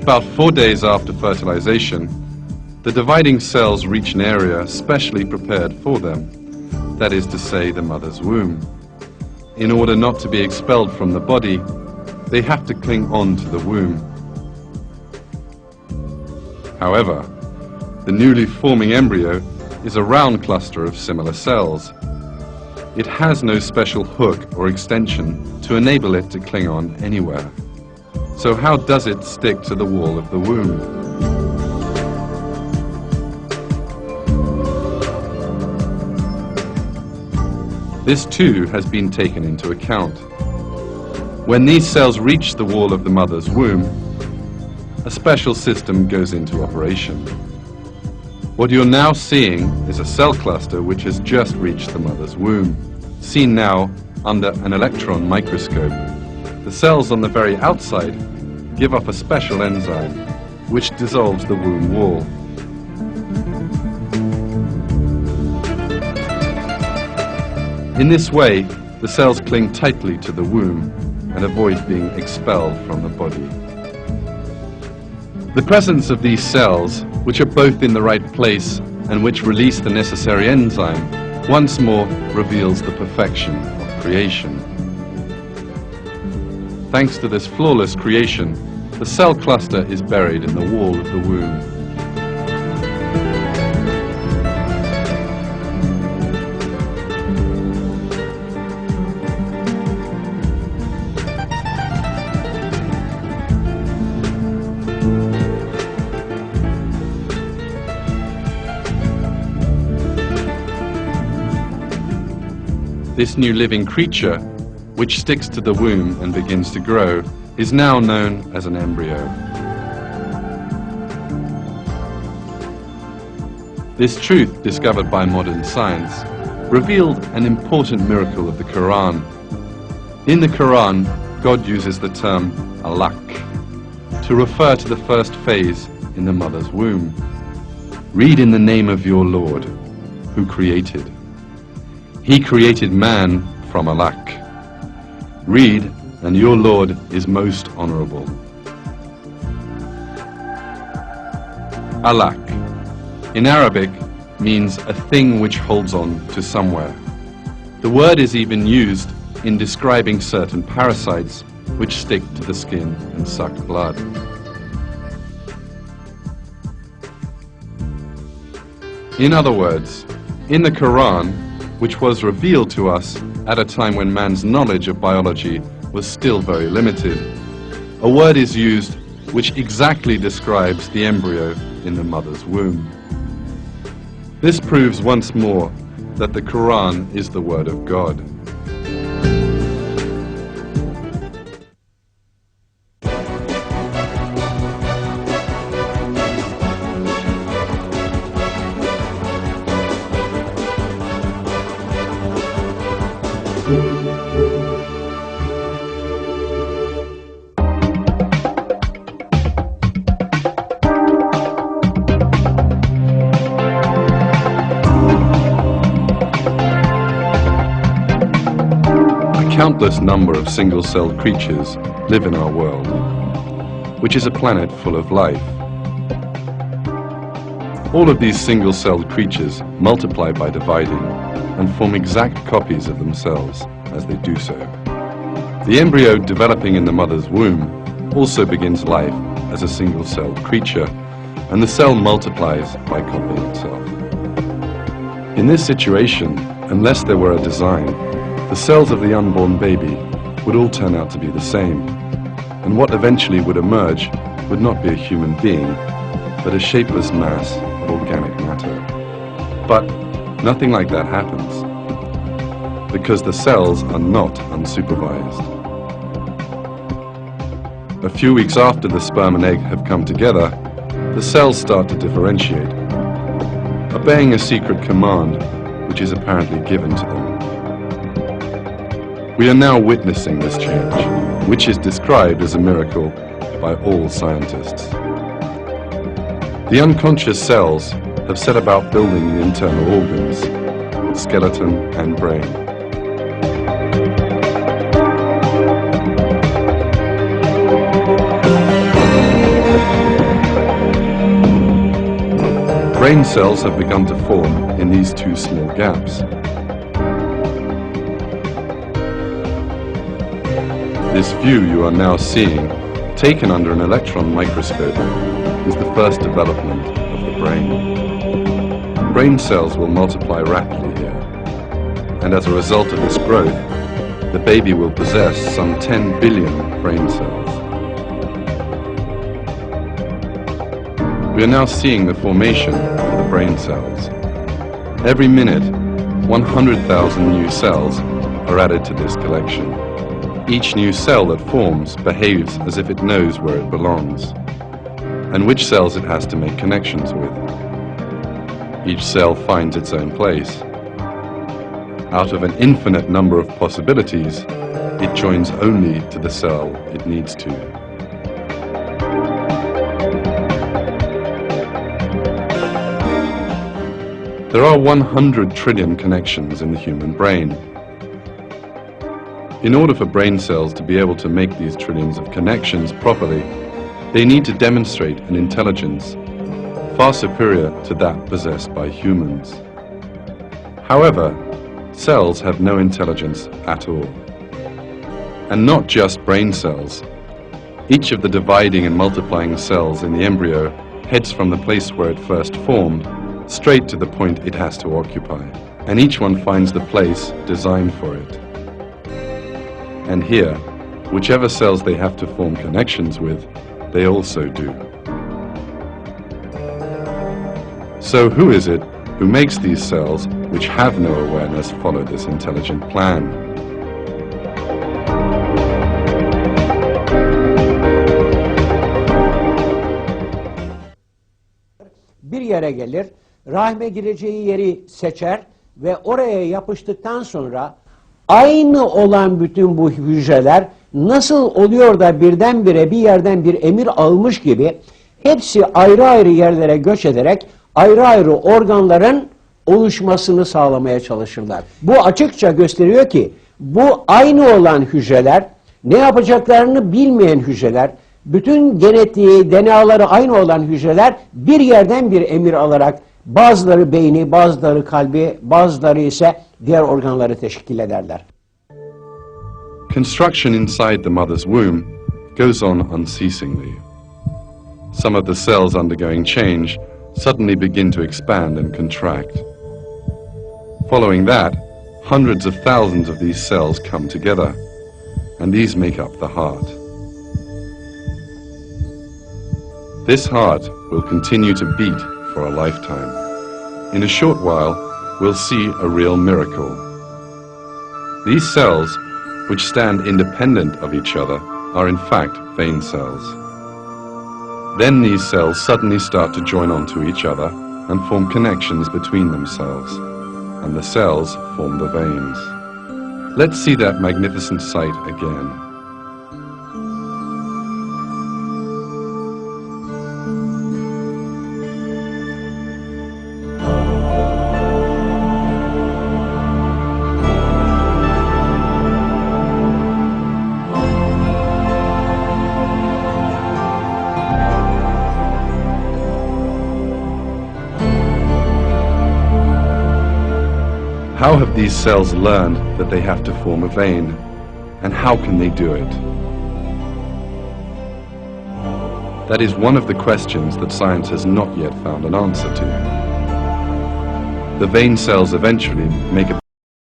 About 4 days after fertilization, the dividing cells reach an area specially prepared for them, that is to say, the mother's womb. In order not to be expelled from the body, they have to cling on to the womb. However, the newly forming embryo is a round cluster of similar cells. It has no special hook or extension to enable it to cling on anywhere. So how does it stick to the wall of the womb? This too has been taken into account. When these cells reach the wall of the mother's womb, a special system goes into operation. What you're now seeing is a cell cluster which has just reached the mother's womb, seen now under an electron microscope. The cells on the very outside give off a special enzyme which dissolves the womb wall. In this way, the cells cling tightly to the womb and avoid being expelled from the body. The presence of these cells, which are both in the right place and which release the necessary enzyme, once more reveals the perfection of creation. Thanks to this flawless creation, the cell cluster is buried in the wall of the womb. This new living creature, which sticks to the womb and begins to grow, is now known as an embryo. This truth, discovered by modern science, revealed an important miracle of the Quran. In the Quran, God uses the term alaq to refer to the first phase in the mother's womb. Read in the name of your Lord, who created. He created man from alaq. Read, and your Lord is most honorable. Alaq, in Arabic, means a thing which holds on to somewhere. The word is even used in describing certain parasites which stick to the skin and suck blood. In other words, in the Quran, which was revealed to us at a time when man's knowledge of biology was still very limited, a word is used which exactly describes the embryo in the mother's womb. This proves once more that the Quran is the word of God. A countless number of single-celled creatures live in our world, which is a planet full of life. All of these single-celled creatures multiply by dividing and form exact copies of themselves as they do so. The embryo developing in the mother's womb also begins life as a single-celled creature, and the cell multiplies by copying itself. In this situation, unless there were a design, the cells of the unborn baby would all turn out to be the same, and what eventually would emerge would not be a human being, but a shapeless mass of organic matter. But nothing like that happens, because the cells are not unsupervised. A few weeks after the sperm and egg have come together, the cells start to differentiate, obeying a secret command which is apparently given to them. We are now witnessing this change, which is described as a miracle by all scientists. The unconscious cells have set about building the internal organs, skeleton and brain. brain cells have begun to form in these two small gaps. This view you are now seeing, taken under an electron microscope, is the first development of the brain. Brain cells will multiply rapidly here, and as a result of this growth, the baby will possess some 10 billion brain cells. We are now seeing the formation of the brain cells. Every minute, 100,000 new cells are added to this collection. Each new cell that forms behaves as if it knows where it belongs, and which cells it has to make connections with. Each cell finds its own place. Out of an infinite number of possibilities, it joins only to the cell it needs to. There are 100 trillion connections in the human brain. In order for brain cells to be able to make these trillions of connections properly, they need to demonstrate an intelligence far superior to that possessed by humans. However, cells have no intelligence at all. And not just brain cells. Each of the dividing and multiplying cells in the embryo heads from the place where it first formed straight to the point it has to occupy, and each one finds the place designed for it. And here, whichever cells they have to form connections with, they also do. So who is it who makes these cells, which have no awareness, follow this intelligent plan? Bir yere gelir, rahme gireceği yeri seçer ve oraya yapıştıktan sonra aynı olan bütün bu hücreler nasıl oluyor da birdenbire bir yerden bir emir almış gibi hepsi ayrı ayrı yerlere göç ederek ayrı ayrı organların oluşmasını sağlamaya çalışırlar. Bu açıkça gösteriyor ki bu aynı olan hücreler, ne yapacaklarını bilmeyen hücreler, bütün genetiği, DNA'ları aynı olan hücreler bir yerden bir emir alarak bazıları beyni, bazıları kalbi, bazıları ise diğer organları teşkil ederler. Construction inside the mother's womb goes on unceasingly. Some of the cells undergoing change suddenly begin to expand and contract. Following that, hundreds of thousands of these cells come together, and these make up the heart. This heart will continue to beat for a lifetime. In a short while, we'll see a real miracle. These cells, which stand independent of each other, are in fact vein cells. Then these cells suddenly start to join onto each other and form connections between themselves, and the cells form the veins. Let's see that magnificent sight again. How have these cells learned that they have to form a vein, and how can they do it? That is one of the questions that science has not yet found an answer to. The vein cells eventually make a